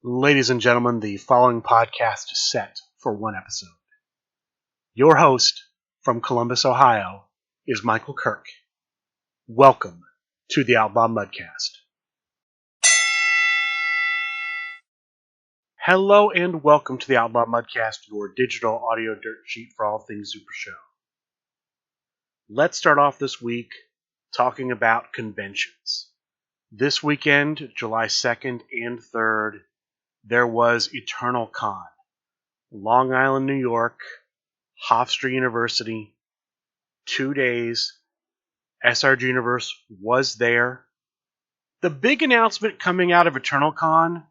Ladies and gentlemen, the following podcast is set for one episode. Your host from Columbus, Ohio, is Michael Kirk. Welcome to the Outlaw Mudcast. Hello and welcome to the Outlaw Mudcast, your digital audio dirt sheet for all things Supershow. Let's start off this week talking about conventions. This weekend, July 2nd and 3rd, there was Eternal Con, Long Island, New York, Hofstra University, 2 days. SRG Universe was there. The big announcement coming out of Eternal Con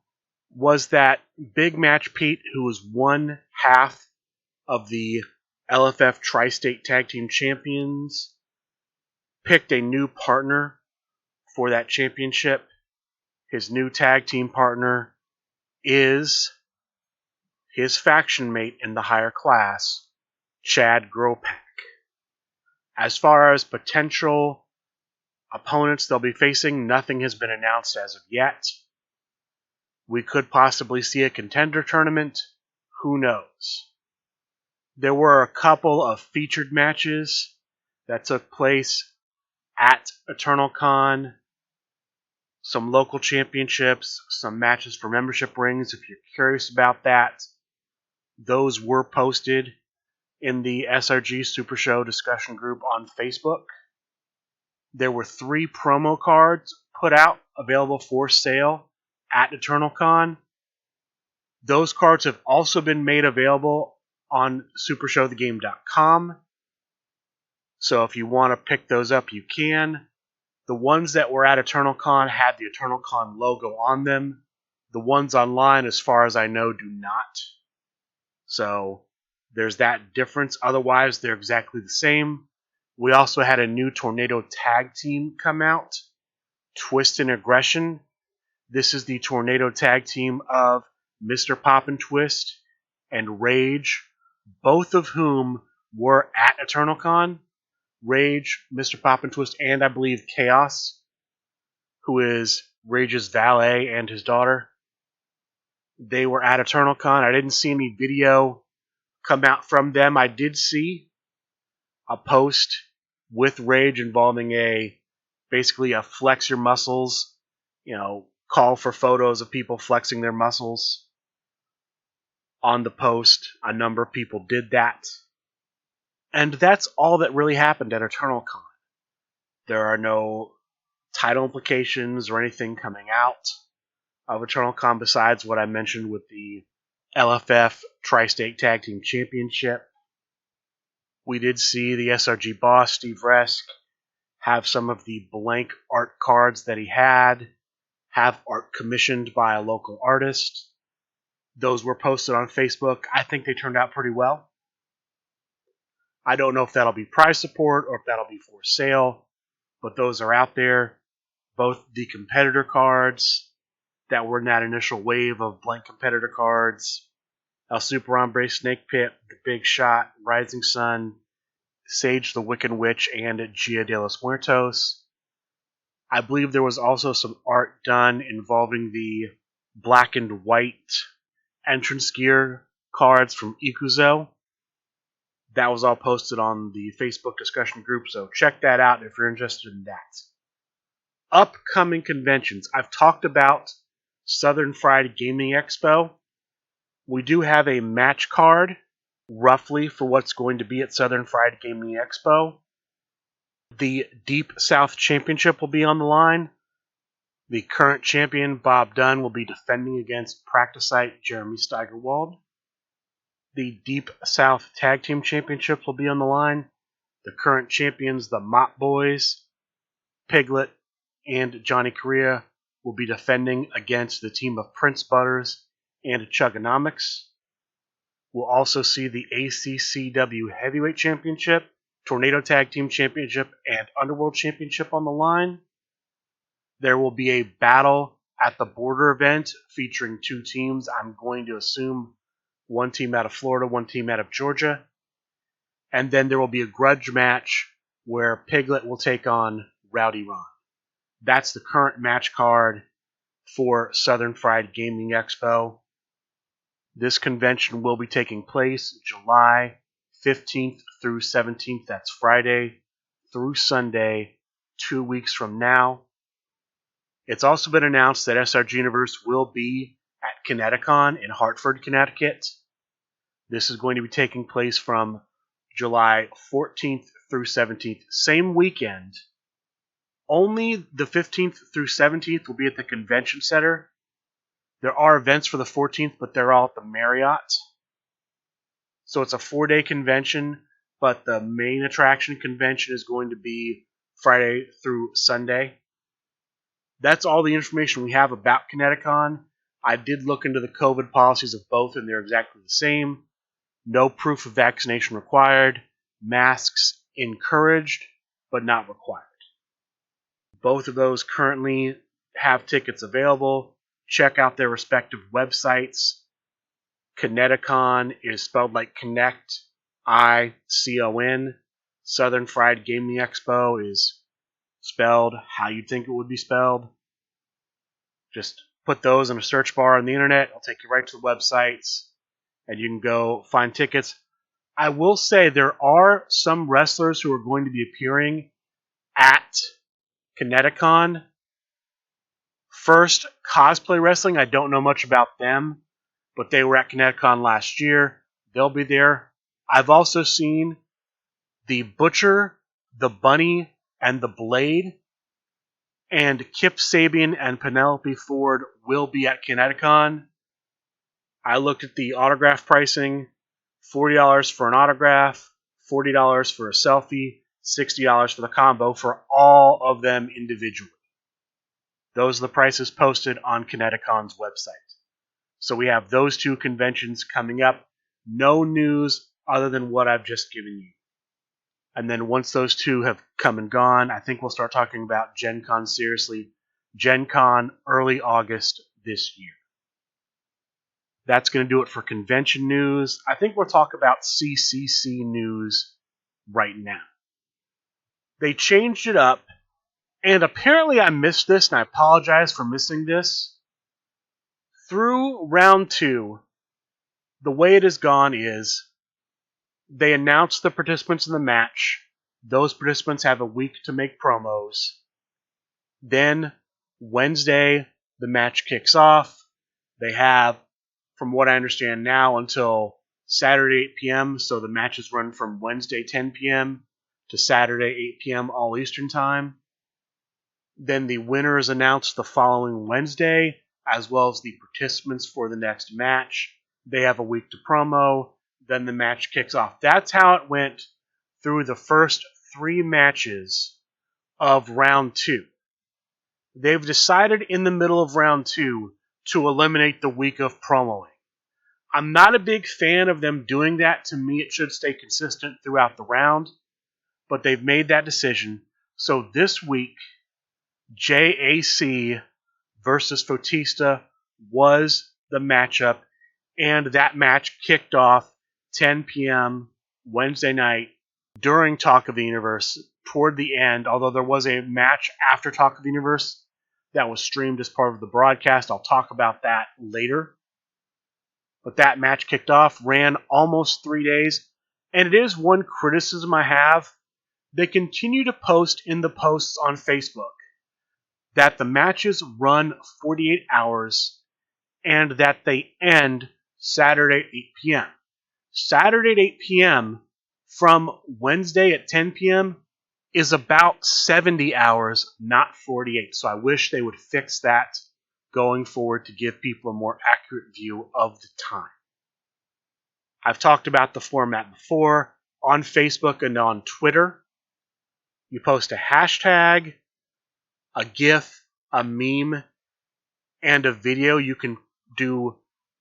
was that Big Match Pete, who was one half of the LFF Tri-State Tag Team Champions, picked a new partner for that championship. His new tag team partner is his faction mate in the higher class, Chad Gropak. As far as potential opponents they'll be facing, nothing has been announced as of yet. We could possibly see a contender tournament. Who knows? There were a couple of featured matches that took place at Eternal Con. Some local championships, some matches for membership rings. If you're curious about that, those were posted in the SRG Supershow discussion group on Facebook. There were 3 promo cards put out, available for sale at Eternal Con. Those cards have also been made available on supershowthegame.com. So if you want to pick those up, you can. The ones that were at Eternal Con had the Eternal Con logo on them. The ones online, as far as I know, do not. So there's that difference. Otherwise, they're exactly the same. We also had a new Tornado tag team come out, Twist and Aggression. This is the Tornado tag team of Mr. Pop and Twist and Rage, both of whom were at Eternal Con. Rage, Mr. Pop and Twist, and I believe Chaos, who is Rage's valet and his daughter. They were at Eternal Con. I didn't see any video come out from them. I did see a post with Rage involving basically a flex your muscles, call for photos of people flexing their muscles on the post. A number of people did that. And that's all that really happened at Eternal Con. There are no title implications or anything coming out of Eternal Con besides what I mentioned with the LFF Tri-State Tag Team Championship. We did see the SRG boss, Steve Resk, have some of the blank art cards that he had, have art commissioned by a local artist. Those were posted on Facebook. I think they turned out pretty well. I don't know if that'll be prize support or if that'll be for sale, but those are out there. Both the competitor cards that were in that initial wave of blank competitor cards, El Super Hombre, Snake Pit, The Big Shot, Rising Sun, Sage the Wiccan Witch, and Gia de los Muertos. I believe there was also some art done involving the black and white entrance gear cards from Ikuzo. That was all posted on the Facebook discussion group, so check that out if you're interested in that. Upcoming conventions. I've talked about Southern Fried Gaming Expo. We do have a match card, roughly, for what's going to be at Southern Fried Gaming Expo. The Deep South Championship will be on the line. The current champion, Bob Dunn, will be defending against Practicite Jeremy Steigerwald. The Deep South Tag Team Championships will be on the line. The current champions, the Mott Boys, Piglet, and Johnny Correa, will be defending against the team of Prince Butters and Chugonomics. We'll also see the ACCW Heavyweight Championship, Tornado Tag Team Championship, and Underworld Championship on the line. There will be a battle at the Border event featuring 2 teams. I'm going to assume one team out of Florida, one team out of Georgia. And then there will be a grudge match where Piglet will take on Rowdy Ron. That's the current match card for Southern Fried Gaming Expo. This convention will be taking place July 15th through 17th. That's Friday through Sunday, 2 weeks from now. It's also been announced that SRG Universe will be at Kineticon in Hartford, Connecticut. This is going to be taking place from July 14th through 17th, same weekend. Only the 15th through 17th will be at the convention center. There are events for the 14th, but they're all at the Marriott. So it's a 4-day convention, but the main attraction convention is going to be Friday through Sunday. That's all the information we have about Kineticon. I did look into the COVID policies of both, and they're exactly the same. No proof of vaccination required. Masks encouraged, but not required. Both of those currently have tickets available. Check out their respective websites. Kineticon is spelled like Connect, I-C-O-N. Southern Fried Gaming Expo is spelled how you'd think it would be spelled. Just put those in a search bar on the internet. It'll take you right to the websites, and you can go find tickets. I will say there are some wrestlers who are going to be appearing at Kineticon. First, Cosplay Wrestling. I don't know much about them, but they were at Kineticon last year. They'll be there. I've also seen the Butcher, the Bunny, and the Blade. And Kip Sabian and Penelope Ford will be at Kineticon. I looked at the autograph pricing. $40 for an autograph, $40 for a selfie, $60 for the combo for all of them individually. Those are the prices posted on Kineticon's website. So we have those two conventions coming up. No news other than what I've just given you. And then once those two have come and gone, I think we'll start talking about Gen Con seriously. Gen Con early August this year. That's going to do it for convention news. I think we'll talk about CCC news right now. They changed it up, and apparently I missed this, and I apologize for missing this. Through round 2, the way it has gone is they announce the participants in the match. Those participants have a week to make promos. Then, Wednesday, the match kicks off. They have, from what I understand now, until Saturday 8 p.m. So the matches run from Wednesday 10 p.m. to Saturday 8 p.m. all Eastern Time. Then the winner is announced the following Wednesday, as well as the participants for the next match. They have a week to promo. Then the match kicks off. That's how it went through the first 3 matches of round 2. They've decided in the middle of round 2 to eliminate the week of promoing. I'm not a big fan of them doing that. To me, it should stay consistent throughout the round, but they've made that decision. So this week, JAC versus Fotista was the matchup, and that match kicked off 10 p.m. Wednesday night during Talk of the Universe toward the end, although there was a match after Talk of the Universe that was streamed as part of the broadcast. I'll talk about that later. But that match kicked off, ran almost 3 days, and it is one criticism I have. They continue to post in the posts on Facebook that the matches run 48 hours and that they end Saturday at 8 p.m. Saturday at 8 p.m. from Wednesday at 10 p.m. is about 70 hours, not 48. So I wish they would fix that going forward to give people a more accurate view of the time. I've talked about the format before on Facebook and on Twitter. You post a hashtag, a GIF, a meme, and a video. You can do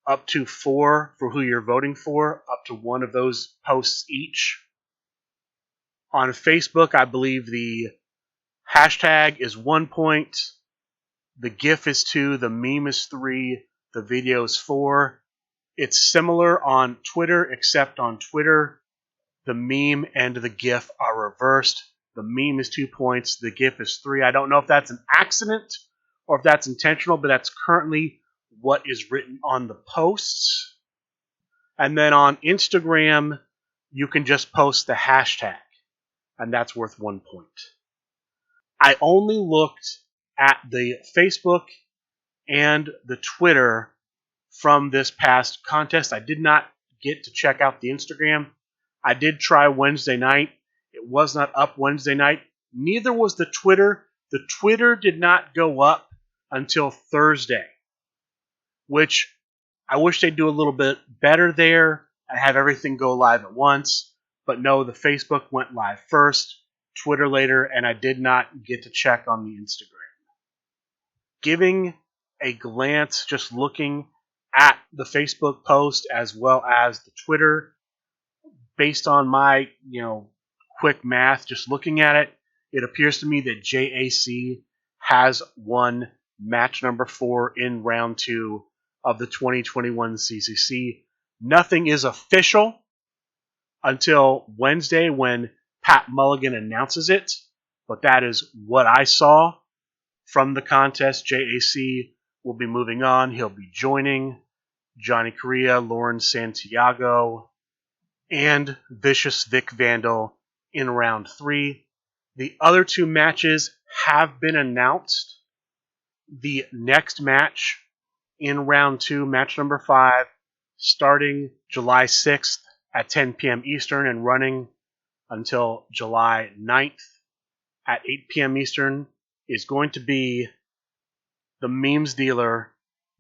up to 4 for who you're voting for, up to 1 of those posts each. On Facebook, I believe the hashtag is 1 point, the GIF is 2, the meme is 3, the video is 4. It's similar on Twitter, except on Twitter, the meme and the GIF are reversed. The meme is 2 points, the GIF is 3. I don't know if that's an accident or if that's intentional, but that's currently what is written on the posts. And then on Instagram, you can just post the hashtag, and that's worth 1 point. I only looked at the Facebook and the Twitter from this past contest. I did not get to check out the Instagram. I did try Wednesday night. It was not up Wednesday night. Neither was the Twitter. The Twitter did not go up until Thursday, which I wish they'd do a little bit better there and have everything go live at once. But no, the Facebook went live first, Twitter later, and I did not get to check on the Instagram. Giving a glance, just looking at the Facebook post as well as the Twitter, based on my, quick math, just looking at it, it appears to me that JAC has won match number 4 in round 2 of the 2021 CCC. Nothing is official until Wednesday when Pat Mulligan announces it, but that is what I saw from the contest. JAC will be moving on. He'll be joining Johnny Correa, Lauren Santiago, and Vicious Vic Vandal in round 3. The other 2 matches have been announced. The next match in round 2, match number 5, starting July 6th at 10 p.m. Eastern and running until July 9th at 8 p.m. Eastern, is going to be the Memes Dealer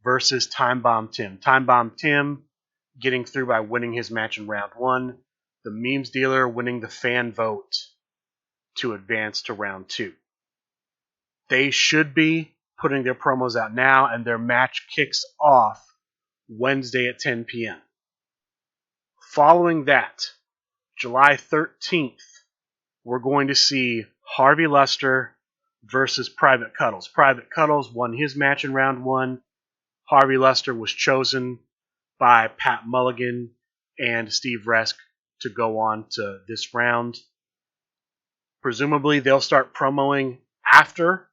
versus Time Bomb Tim. Time Bomb Tim getting through by winning his match in round 1. The Memes Dealer winning the fan vote to advance to round 2. They should be putting their promos out now, and their match kicks off Wednesday at 10 p.m. Following that, July 13th, we're going to see Harvey Luster versus Private Cuddles. Private Cuddles won his match in round 1. Harvey Luster was chosen by Pat Mulligan and Steve Resk to go on to this round. Presumably, they'll start promoing after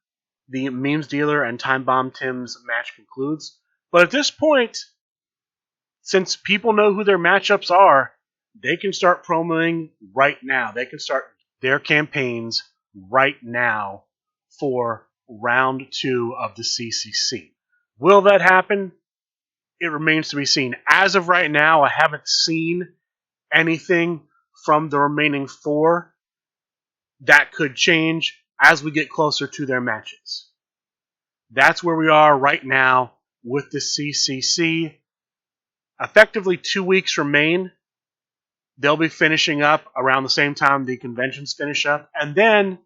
the Memes Dealer and Time Bomb Tim's match concludes. But at this point, since people know who their matchups are, they can start promoting right now. They can start their campaigns right now for round 2 of the CCC. Will that happen? It remains to be seen. As of right now, I haven't seen anything from the remaining 4. That could change as we get closer to their matches. That's where we are right now with the CCC. Effectively 2 weeks remain. They'll be finishing up around the same time the conventions finish up. And then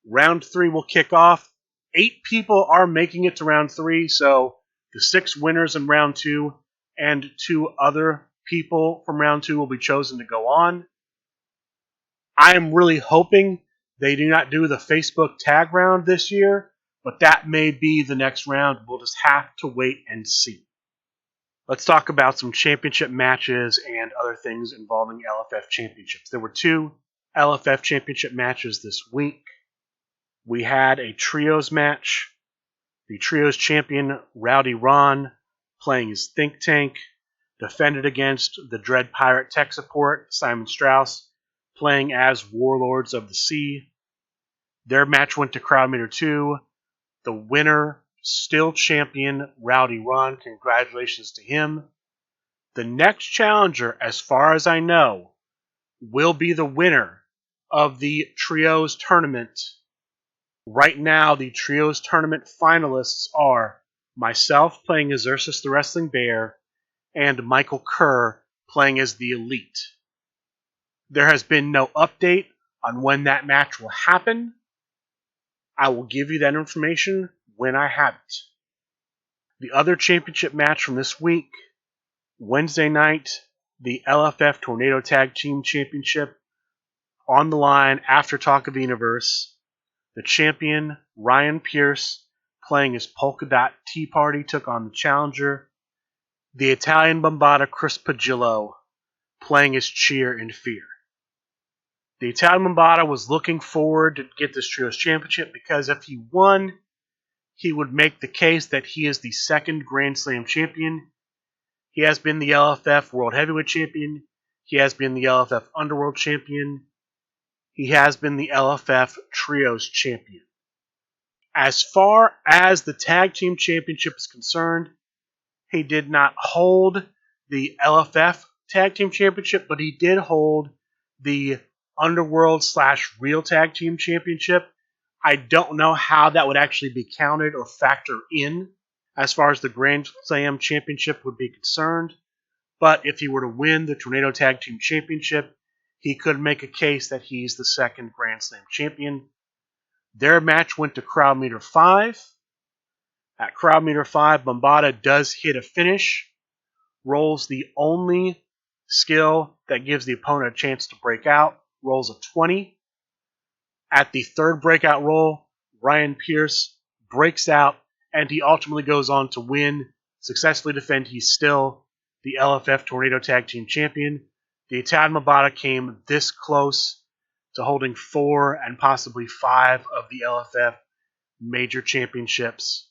round 3 will kick off. 8 people are making it to round 3, so the 6 winners in round 2 and 2 other people from round 2 will be chosen to go on. I am really hoping they do not do the Facebook tag round this year, but that may be the next round. We'll just have to wait and see. Let's talk about some championship matches and other things involving LFF championships. There were 2 LFF championship matches this week. We had a trios match. The trios champion, Rowdy Ron, playing his Think Tank, defended against the Dread Pirate tech support, Simon Strauss, playing as Warlords of the Sea. Their match went to Crowd Meter 2. The winner, still champion, Rowdy Ron. Congratulations to him. The next challenger, as far as I know, will be the winner of the Trios tournament. Right now, the Trios tournament finalists are myself playing as Ursus the Wrestling Bear and Michael Kerr playing as the Elite. There has been no update on when that match will happen. I will give you that information when I have it. The other championship match from this week, Wednesday night, the LFF Tornado Tag Team Championship on the line after Talk of the Universe. The champion, Ryan Pierce, playing as Polka Dot Tea Party, took on the challenger, the Italian Bombata Chris Pagillo, playing as Cheer and Fear. The Italian Bombata was looking forward to get this Trios Championship because if he won, he would make the case that he is the second Grand Slam champion. He has been the LFF World Heavyweight Champion. He has been the LFF Underworld Champion. He has been the LFF Trios Champion. As far as the Tag Team Championship is concerned, he did not hold the LFF Tag Team Championship, but he did hold the Underworld / Real Tag Team Championship. I don't know how that would actually be counted or factor in as far as the Grand Slam Championship would be concerned. But if he were to win the Tornado Tag Team Championship, he could make a case that he's the second Grand Slam champion. Their match went to Crowd Meter 5. At Crowd Meter 5, Bambaataa does hit a finish, rolls the only skill that gives the opponent a chance to break out, rolls a 20. At the third breakout roll, Ryan Pierce breaks out, and he ultimately goes on to win, successfully defend. He's still the LFF Tornado Tag Team Champion. The Italian Bambaataa came this close to holding 4 and possibly 5 of the LFF major championships.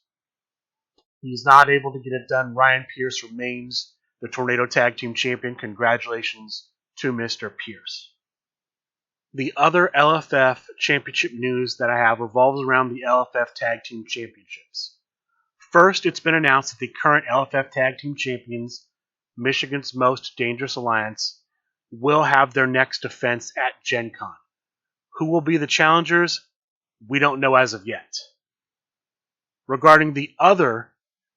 He's not able to get it done. Ryan Pierce remains the Tornado Tag Team Champion. Congratulations to Mr. Pierce. The other LFF championship news that I have revolves around the LFF Tag Team Championships. First, it's been announced that the current LFF Tag Team Champions, Michigan's Most Dangerous Alliance, will have their next defense at Gen Con. Who will be the challengers? We don't know as of yet. Regarding the other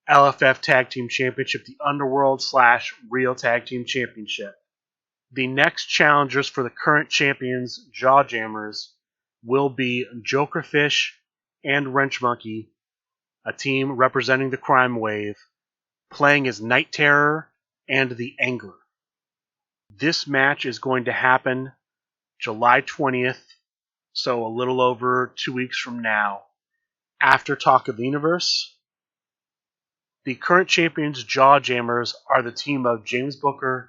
LFF Tag Team Championship, the Underworld / Real Tag Team Championship, the next challengers for the current champions, Jawjammers, will be Jokerfish and Wrench Monkey, a team representing the Crime Wave, playing as Night Terror and the Angler. This match is going to happen July 20th, so a little over 2 weeks from now, after Talk of the Universe. The current champions, Jawjammers, are the team of James Booker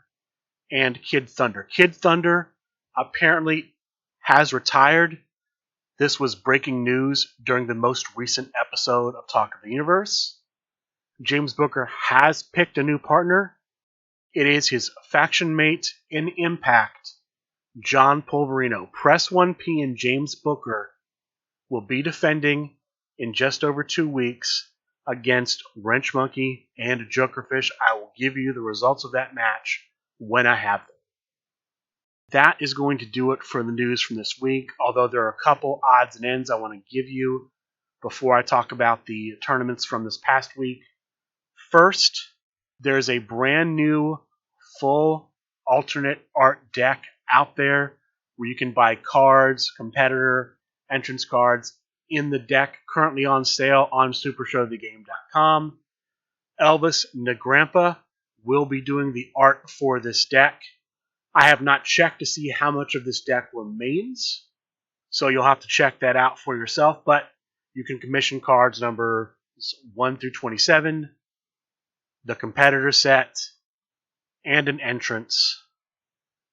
and Kid Thunder. Kid Thunder apparently has retired. This was breaking news during the most recent episode of Talk of the Universe. James Booker has picked a new partner. It is his faction mate in Impact, John Polverino. Press 1P and James Booker will be defending in just over 2 weeks against Wrench Monkey and Jokerfish. I will give you the results of that match when I have them. That is going to do it for the news from this week, although there are a couple odds and ends I want to give you before I talk about the tournaments from this past week. First, there's a brand new full alternate art deck out there where you can buy cards, competitor, entrance cards in the deck, currently on sale on supershowthegame.com. Elvis Negrampa will be doing the art for this deck. I have not checked to see how much of this deck remains, so you'll have to check that out for yourself, but you can commission cards numbers 1 through 27, the competitor set, and an entrance.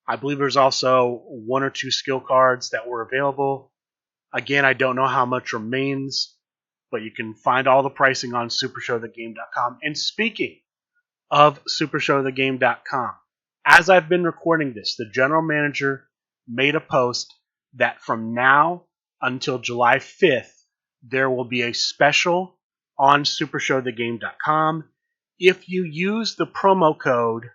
I believe there's also 1 or 2 skill cards that were available. Again, I don't know how much remains, but you can find all the pricing on supershowthegame.com. And speaking of supershowthegame.com, as I've been recording this, the general manager made a post that from now until July 5th, there will be a special on supershowthegame.com. If you use the promo code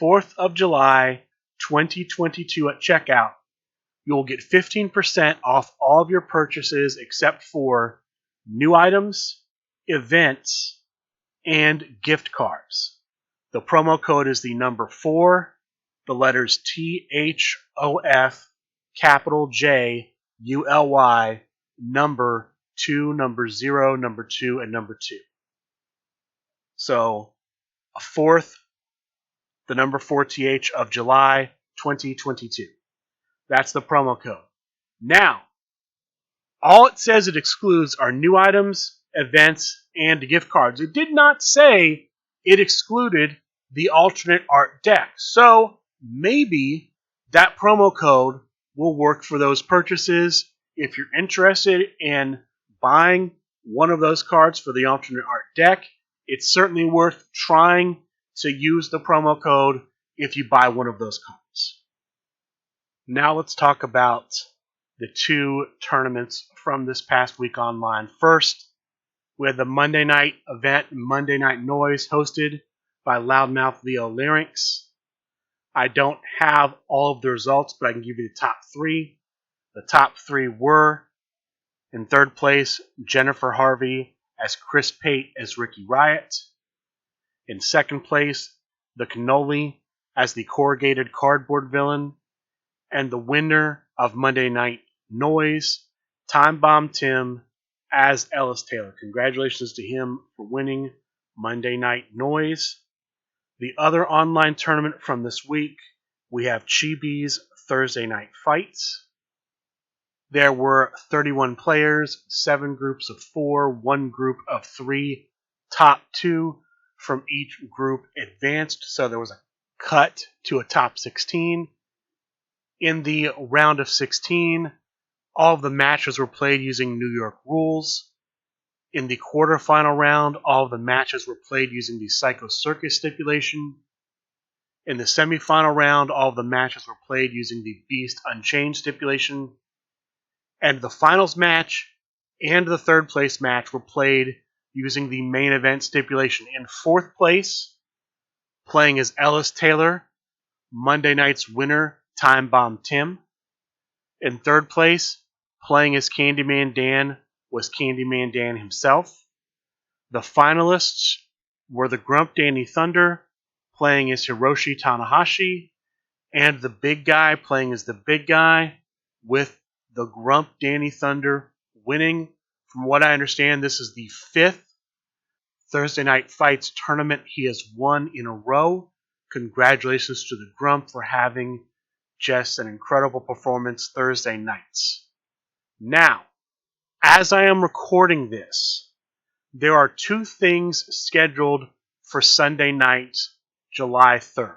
4th of July 2022 at checkout, you'll get 15% off all of your purchases except for new items, events, and gift cards. The promo code is the number 4, the letters THOF, capital JULY, number 2, number 0, number 2, and number 2. So, a 4th, the number 4th of July 2022. That's the promo code. Now, all it says it excludes are new items, events, and gift cards. It did not say it excluded the alternate art deck. So maybe that promo code will work for those purchases. If you're interested in buying one of those cards for the alternate art deck. It's certainly worth trying to use the promo code if you buy one of those cards. Now let's talk about the two tournaments from this past week online. First, we had the Monday night event, Monday Night Noise, hosted by Loudmouth Leo Larynx. I don't have all of the results, but I can give you the top three. The top three were, in third place, Jennifer Harvey as Chris Pate as Ricky Riot. In second place, the Cannoli as the corrugated cardboard villain. And the winner of Monday Night Noise, Time Bomb Tim as Ellis Taylor. Congratulations to him for winning Monday Night Noise. The other online tournament from this week, we have Chibi's Thursday Night Fights. There were 31 players, 7 groups of 4, 1 group of 3. Top 2 from each group advanced, so there was a cut to a top 16. In the round of 16, all of the matches were played using New York rules. In the quarterfinal round, all of the matches were played using the Psycho Circus stipulation. In the semifinal round, all of the matches were played using the Beast Unchained stipulation. And the finals match and the third place match were played using the main event stipulation. In fourth place, playing as Ellis Taylor, Monday night's winner, Time Bomb Tim. In third place, playing as Candyman Dan, was Candyman Dan himself. The finalists were the Grump Danny Thunder, playing as Hiroshi Tanahashi, and the Big Guy playing as the Big Guy, with the Grump Danny Thunder winning. From what I understand, this is the 5th Thursday Night Fights tournament he has won in a row. Congratulations to the Grump for having just an incredible performance Thursday nights. Now, as I am recording this, there are 2 things scheduled for Sunday night, July 3rd.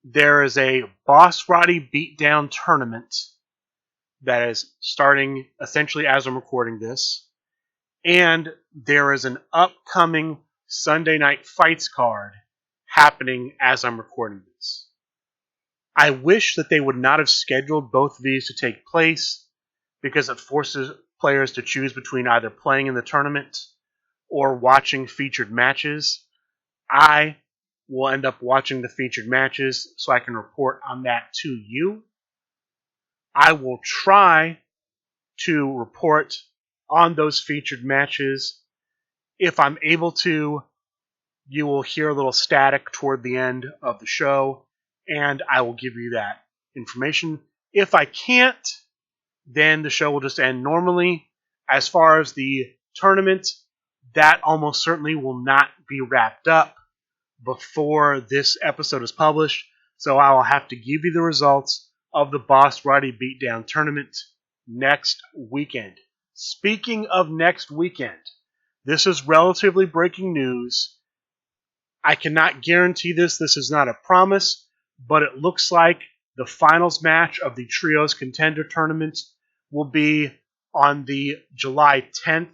There is a Boss Roddy Beatdown tournament that is starting essentially as I'm recording this, and there is an upcoming Sunday Night Fights card happening as I'm recording this. I wish that they would not have scheduled both of these to take place, because it forces players to choose between either playing in the tournament or watching featured matches. I will end up watching the featured matches so I can report on that to you. I will try to report on those featured matches. If I'm able to, you will hear a little static toward the end of the show, and I will give you that information. If I can't, then the show will just end normally. As far as the tournament, that almost certainly will not be wrapped up before this episode is published, so I will have to give you the results of the Boss Roddy Beatdown tournament next weekend. Speaking of next weekend, this is relatively breaking news. I cannot guarantee this is not a promise, but it looks like the finals match of the Trios Contender Tournament will be on the July 10th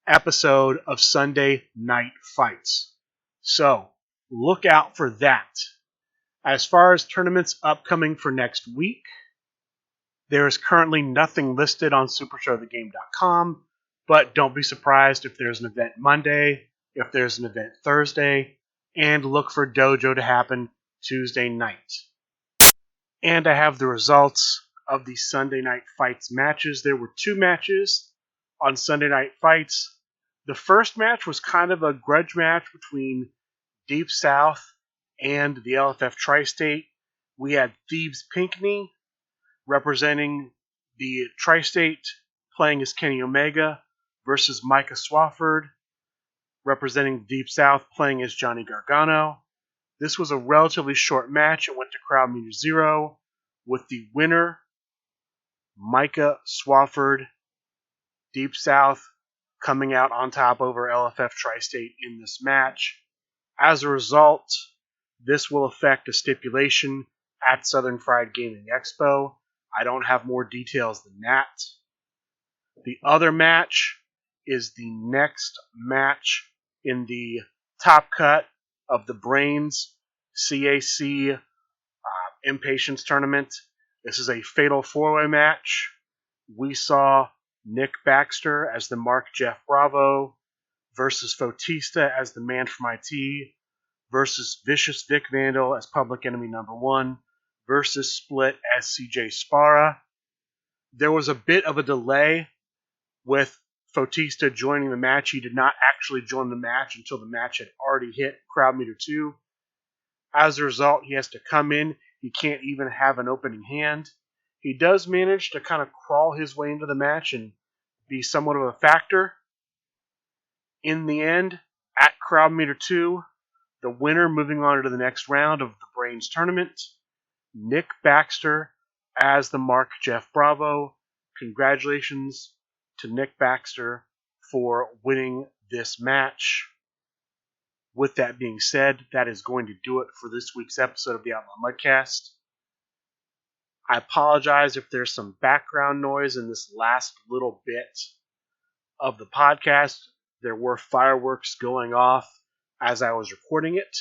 episode of Sunday Night Fights. So, look out for that. As far as tournaments upcoming for next week, there is currently nothing listed on supershowthegame.com, but don't be surprised if there's an event Monday, if there's an event Thursday, and look for Dojo to happen Tuesday night. And I have the results of the Sunday Night Fights matches. There were 2 matches on Sunday Night Fights. The first match was kind of a grudge match between Deep South and the LFF Tri-State. We had Thebes Pinkney representing the Tri-State playing as Kenny Omega versus Micah Swafford representing Deep South playing as Johnny Gargano. This was a relatively short match. It went to crowd meter 0 with the winner, Micah Swafford, Deep South, coming out on top over LFF Tri-State in this match. As a result, this will affect a stipulation at Southern Fried Gaming Expo. I don't have more details than that. The other match is the next match in the top cut of the Brains CAC Impatience Tournament. This is a fatal four-way match. We saw Nick Baxter as the Mark Jeff Bravo versus Fotista as the Man from IT versus Vicious Vic Vandal as Public Enemy number 1 versus Split as CJ Sparra. There was a bit of a delay with Fotista joining the match. He did not actually join the match until the match had already hit crowd meter 2. As a result, he has to come in. He can't even have an opening hand. He does manage to kind of crawl his way into the match and be somewhat of a factor. In the end, at crowd meter 2, the winner moving on to the next round of the Brains tournament, Nick Baxter as the Mark Jeff Bravo. Congratulations to Nick Baxter for winning this match. With that being said, that is going to do it for this week's episode of the Outlaw Mudcast. I apologize if there's some background noise in this last little bit of the podcast. There were fireworks going off as I was recording it.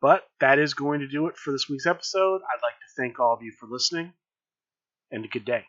But that is going to do it for this week's episode. I'd like to thank all of you for listening, and a good day.